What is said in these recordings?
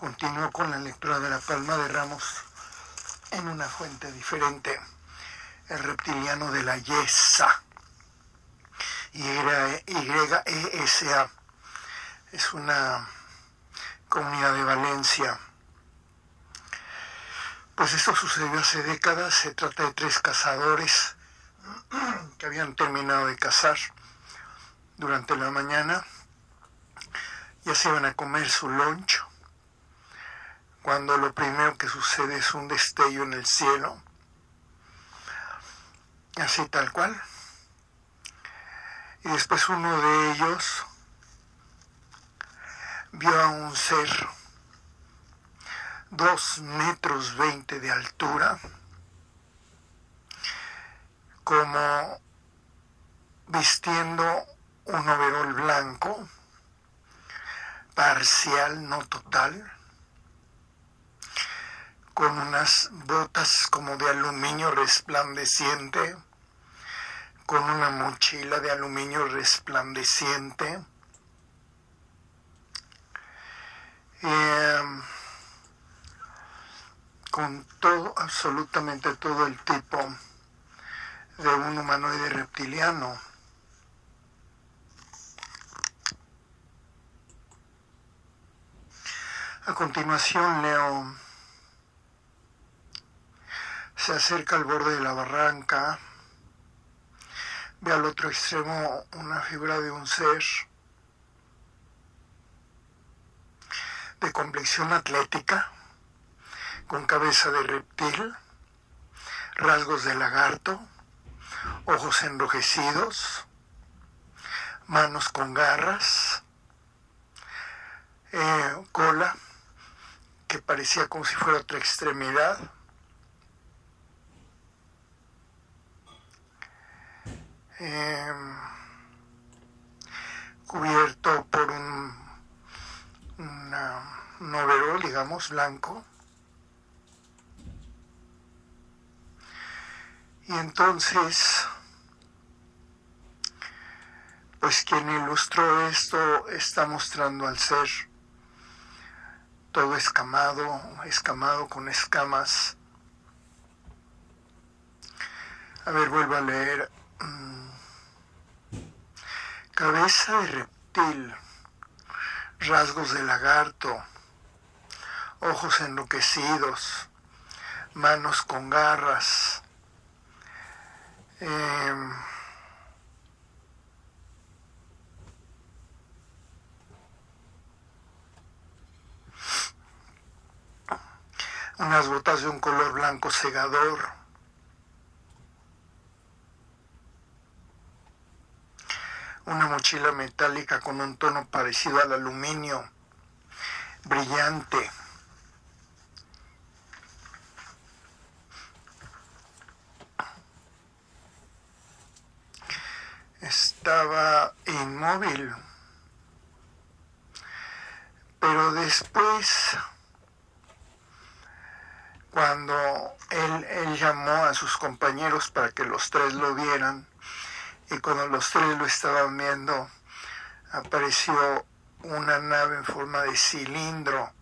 Continúo con la lectura de la palma de Ramos en una fuente diferente. El reptiliano de la Yesa, YESA, es una comunidad de Valencia. Pues esto sucedió hace décadas. Se trata de 3 cazadores que habían terminado de cazar durante la mañana. Ya se iban a comer su lunch cuando lo primero que sucede es un destello en el cielo, así tal cual. Y después uno de ellos vio a un ser 2,20 metros de altura, como vistiendo un overol blanco, parcial, no total, con unas botas como de aluminio resplandeciente, con una mochila de aluminio resplandeciente, con todo, absolutamente todo el tipo de un humanoide reptiliano. A continuación leo: se acerca al borde de la barranca, ve al otro extremo una figura de un ser de complexión atlética, con cabeza de reptil, rasgos de lagarto, ojos enrojecidos, manos con garras, cola que parecía como si fuera otra extremidad, cubierto por un overol, digamos, blanco. Y entonces, pues quien ilustró esto está mostrando al ser todo escamado con escamas. A ver, vuelvo a leer. Cabeza de reptil, rasgos de lagarto, ojos enloquecidos, manos con garras, unas botas de un color blanco cegador, una mochila metálica con un tono parecido al aluminio, brillante. Estaba inmóvil, pero después, cuando él llamó a sus compañeros para que los 3 lo vieran, y cuando los 3 lo estaban viendo, apareció una nave en forma de cilindro,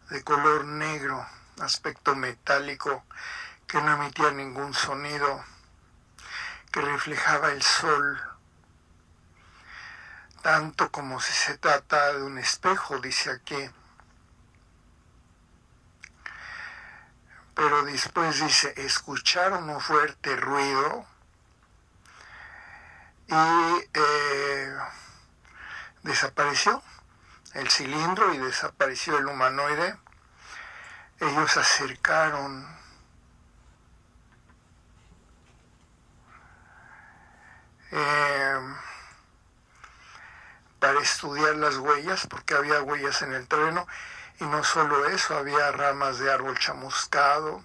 de color negro, aspecto metálico, que no emitía ningún sonido, que reflejaba el sol, tanto como si se trata de un espejo, dice aquí. Pero después dice: escucharon un fuerte ruido y desapareció el cilindro y desapareció el humanoide. Ellos se acercaron para estudiar las huellas, porque había huellas en el terreno, y no solo eso, había ramas de árbol chamuscado.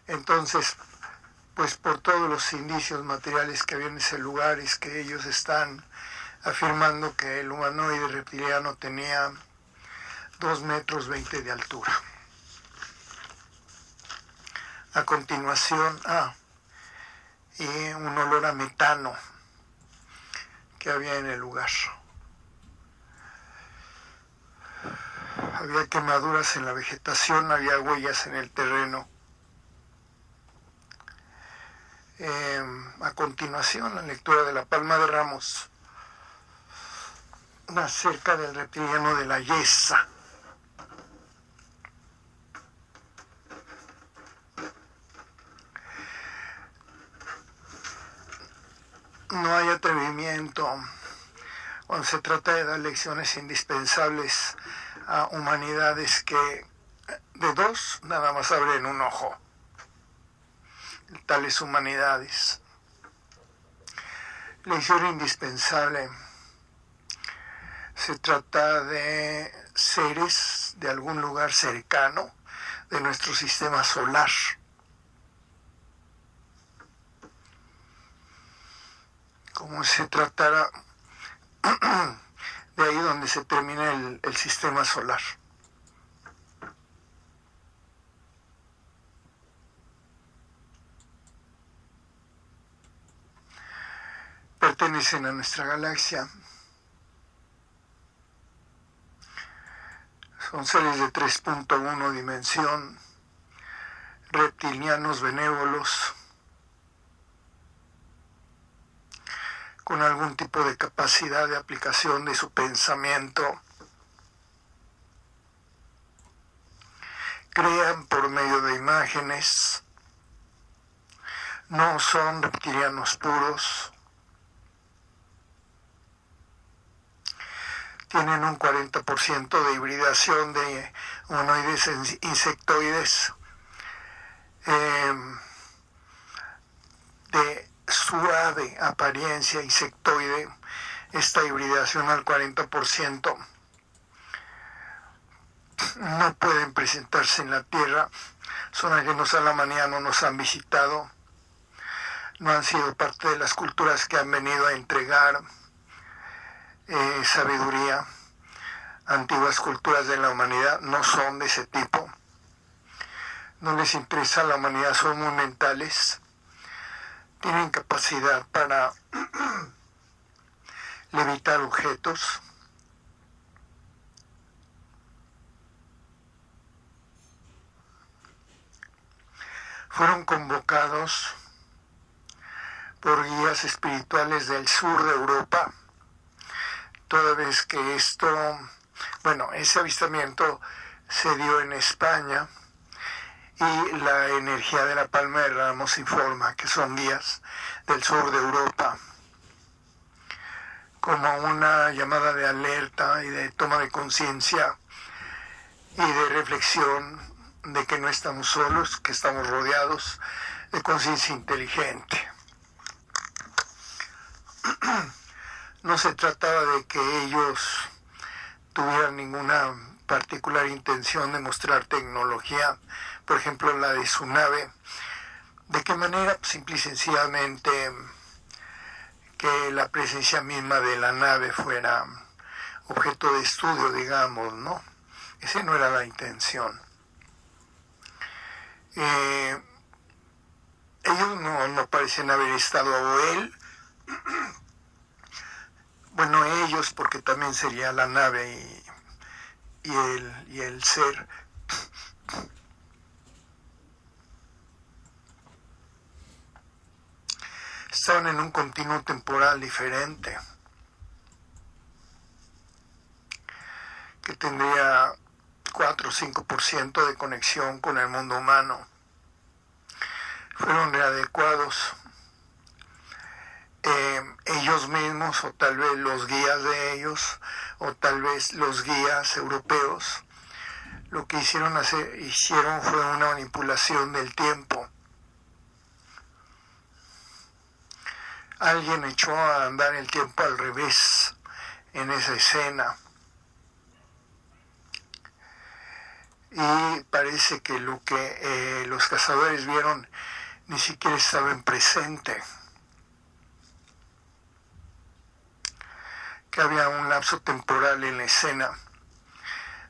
Entonces, pues por todos los indicios materiales que había en ese lugar, es que ellos están afirmando que el humanoide reptiliano tenía 2,20 metros de altura. A continuación, y un olor a metano que había en el lugar. Había quemaduras en la vegetación, había huellas en el terreno. A continuación, la lectura de la Palma de Ramos acerca del reptiliano de la Yesa. No hay atrevimiento cuando se trata de dar lecciones indispensables a humanidades que de dos nada más abren un ojo. Tales humanidades. Lección indispensable. Se trata de seres de algún lugar cercano de nuestro sistema solar. Como si se tratara de ahí donde se termina el sistema solar. Pertenecen a nuestra galaxia. Son seres de 3.1 dimensión, reptilianos benévolos, con algún tipo de capacidad de aplicación de su pensamiento. Crean por medio de imágenes. No son reptilianos puros. Tienen un 40% de hibridación de humanoides e insectoides, de suave apariencia insectoide. Esta hibridación al 40% no pueden presentarse en la Tierra, son ajenos a la humanidad, no nos han visitado, no han sido parte de las culturas que han venido a entregar sabiduría. Antiguas culturas de la humanidad no son de ese tipo. No les interesa la humanidad, son muy mentales. Tienen capacidad para levitar objetos. Fueron convocados por guías espirituales del sur de Europa, toda vez que ese avistamiento se dio en España, y la energía de la Palma de Ramos informa que son guías del sur de Europa, como una llamada de alerta y de toma de conciencia y de reflexión de que no estamos solos, que estamos rodeados de conciencia inteligente. No se trataba de que ellos tuvieran ninguna particular intención de mostrar tecnología, por ejemplo la de su nave. ¿De qué manera? Simple y sencillamente que la presencia misma de la nave fuera objeto de estudio, digamos, ¿no? Esa no era la intención. Ellos no parecen haber estado, o él, bueno, ellos, porque también sería la nave y el ser. Estaban en un continuo temporal diferente, que tendría 4 o 5% de conexión con el mundo humano. Fueron readecuados. Ellos mismos, o tal vez los guías de ellos, o tal vez los guías europeos, lo que hicieron fue una manipulación del tiempo. Alguien echó a andar el tiempo al revés en esa escena. Y parece que lo que los cazadores vieron ni siquiera estaba en presente. Que había un lapso temporal en la escena,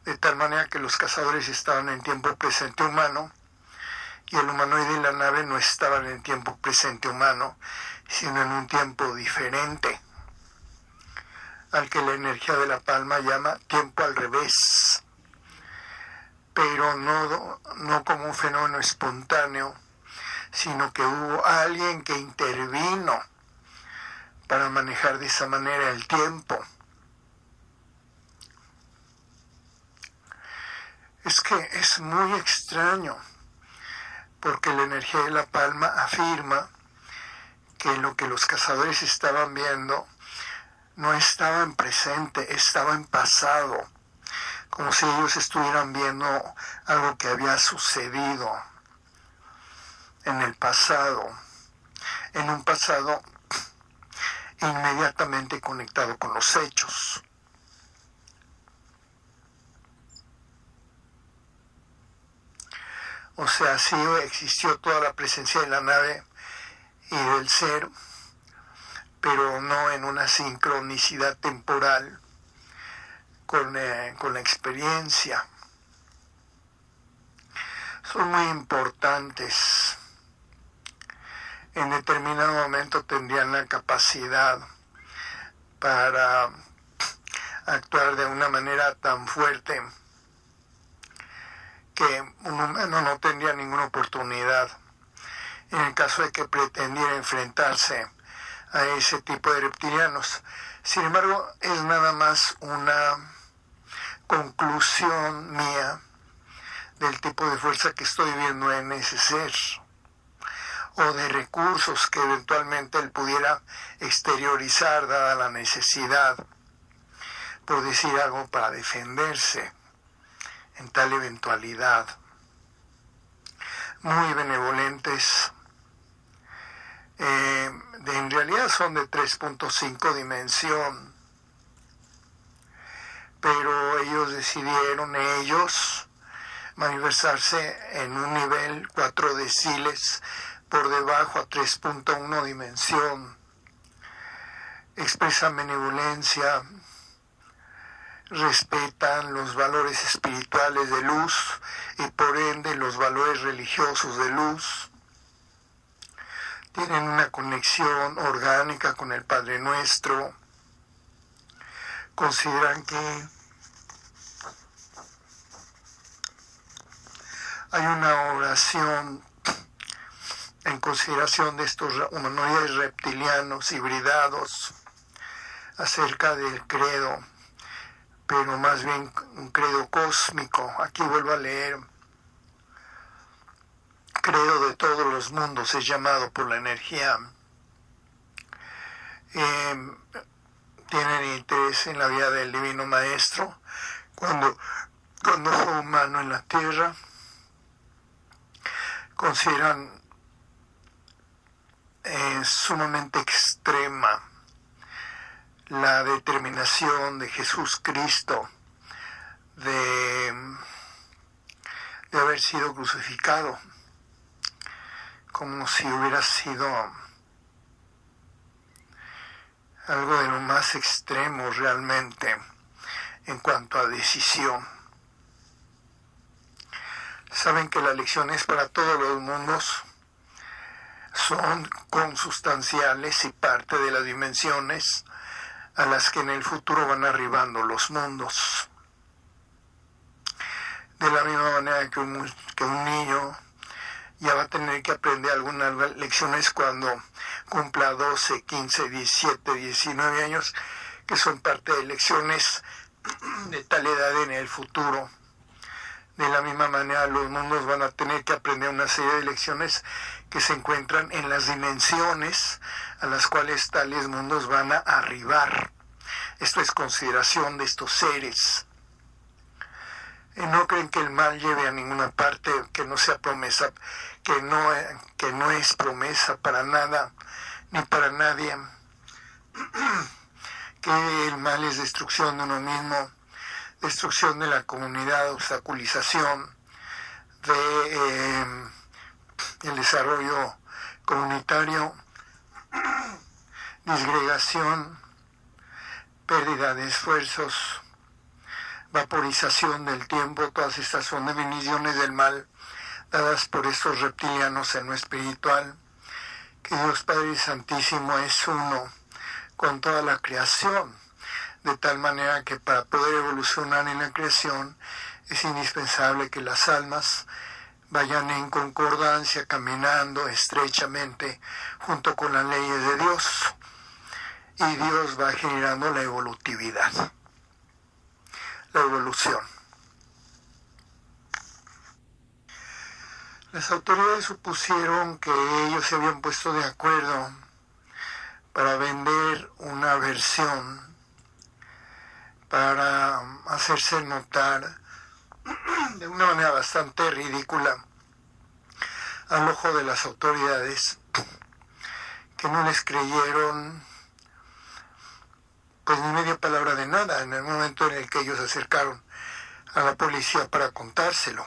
de tal manera que los cazadores estaban en tiempo presente humano y el humanoide y la nave no estaban en tiempo presente humano, sino en un tiempo diferente, al que la energía de la Palma llama tiempo al revés. pero no como un fenómeno espontáneo, sino que hubo alguien que intervino para manejar de esa manera el tiempo. Es que es muy extraño, porque la energía de la palma afirma que lo que los cazadores estaban viendo no estaba en presente, estaba en pasado, como si ellos estuvieran viendo algo que había sucedido en el pasado, en un pasado inmediatamente conectado con los hechos. O sea, sí existió toda la presencia de la nave y del ser, pero no en una sincronicidad temporal con la experiencia. Son muy importantes. En determinado momento tendrían la capacidad para actuar de una manera tan fuerte que un humano no tendría ninguna oportunidad en el caso de que pretendiera enfrentarse a ese tipo de reptilianos. Sin embargo, es nada más una conclusión mía del tipo de fuerza que estoy viendo en ese ser, o de recursos que eventualmente él pudiera exteriorizar dada la necesidad, por decir algo, para defenderse en tal eventualidad. Muy benevolentes. En realidad son de 3.5 dimensión, pero ellos decidieron manifestarse en un nivel 4 deciles por debajo a 3.1 dimensión. Expresan benevolencia, respetan los valores espirituales de luz y por ende los valores religiosos de luz. Tienen una conexión orgánica con el Padre Nuestro. Consideran que hay una oración en consideración de estos humanoides reptilianos hibridados acerca del credo, pero más bien un credo cósmico. Aquí vuelvo a leer: credo de todos los mundos es llamado por la energía. Tienen interés en la vida del Divino Maestro cuando fue humano en la tierra. Consideran sumamente extrema la determinación de Jesús Cristo de haber sido crucificado, como si hubiera sido algo de lo más extremo realmente en cuanto a decisión. Saben que las lecciones para todos los mundos son consustanciales y parte de las dimensiones a las que en el futuro van arribando los mundos. De la misma manera que un niño ya va a tener que aprender algunas lecciones cuando cumpla 12, 15, 17, 19 años, que son parte de lecciones de tal edad en el futuro. De la misma manera, los mundos van a tener que aprender una serie de lecciones que se encuentran en las dimensiones a las cuales tales mundos van a arribar. Esto es consideración de estos seres. No creen que el mal lleve a ninguna parte, que no sea promesa, que no es promesa para nada, ni para nadie, que el mal es destrucción de uno mismo, destrucción de la comunidad, obstaculización de el desarrollo comunitario, disgregación, pérdida de esfuerzos, vaporización del tiempo. Todas estas son definiciones del mal dadas por estos reptilianos en lo espiritual. Que Dios Padre Santísimo es uno con toda la creación, de tal manera que para poder evolucionar en la creación Es indispensable que las almas vayan en concordancia, caminando estrechamente junto con las leyes de Dios, y Dios va generando la evolutividad, la evolución. Las autoridades supusieron que ellos se habían puesto de acuerdo para vender una versión, para hacerse notar de una manera bastante ridícula al ojo de las autoridades, que no les creyeron pues ni media palabra de nada en el momento en el que ellos se acercaron a la policía para contárselo.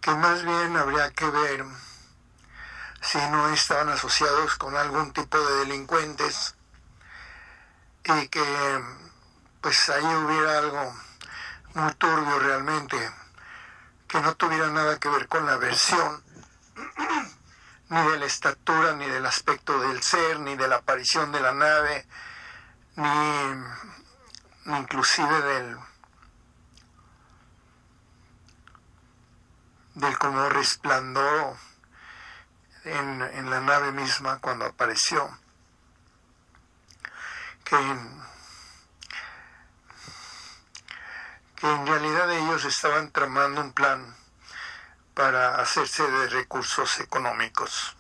Que más bien habría que ver si no estaban asociados con algún tipo de delincuentes y que pues ahí hubiera algo muy turbio realmente, que no tuviera nada que ver con la versión, ni de la estatura, ni del aspecto del ser, ni de la aparición de la nave, ni inclusive del como resplandor en la nave misma cuando apareció, que en realidad ellos estaban tramando un plan para hacerse de recursos económicos.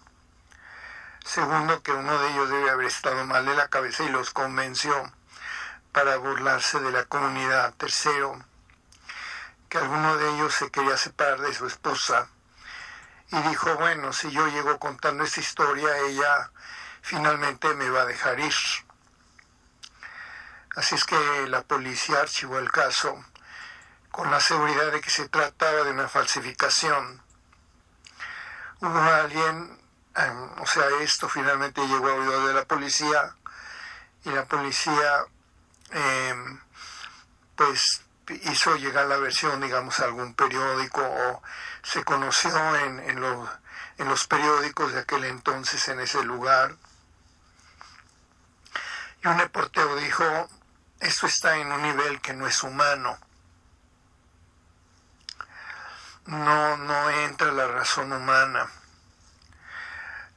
Segundo, que uno de ellos debe haber estado mal de la cabeza y los convenció para burlarse de la comunidad. Tercero, que alguno de ellos se quería separar de su esposa y dijo, bueno, si yo llego contando esta historia, ella finalmente me va a dejar ir. Así es que la policía archivó el caso con la seguridad de que se trataba de una falsificación. Hubo alguien, esto finalmente llegó a oídos de la policía, y la policía pues hizo llegar la versión, digamos, a algún periódico, o se conoció en los periódicos de aquel entonces en ese lugar. Y un reportero dijo, esto está en un nivel que no es humano. No entra la razón humana,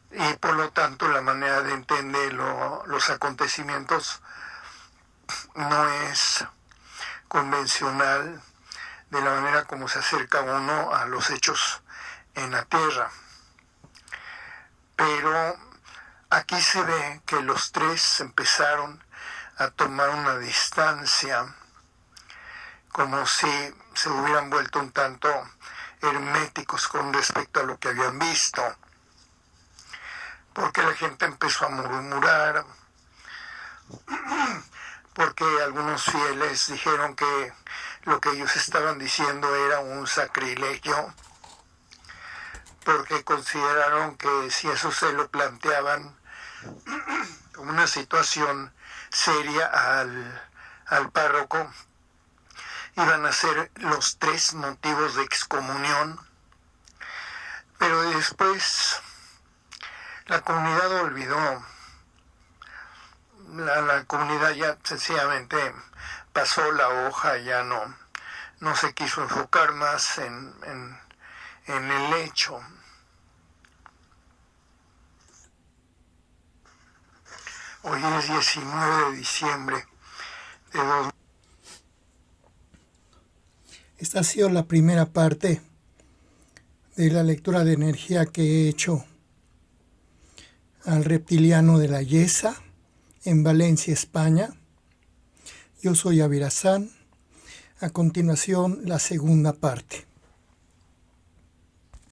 y por lo tanto la manera de entender los acontecimientos no es convencional de la manera como se acerca uno a los hechos en la tierra. Pero aquí se ve que los tres empezaron a tomar una distancia, como si se hubieran vuelto un tanto herméticos con respecto a lo que habían visto, porque la gente empezó a murmurar, porque algunos fieles dijeron que lo que ellos estaban diciendo era un sacrilegio, porque consideraron que si eso se lo planteaban como una situación seria al párroco, iban a ser los 3 motivos de excomunión. Pero después la comunidad olvidó. La comunidad ya sencillamente pasó la hoja, ya no se quiso enfocar más en el hecho. Hoy es 19 de diciembre de 2000. Esta ha sido la primera parte de la lectura de energía que he hecho al reptiliano de la Yesa en Valencia, España. Yo soy Avirazán. A continuación, la segunda parte.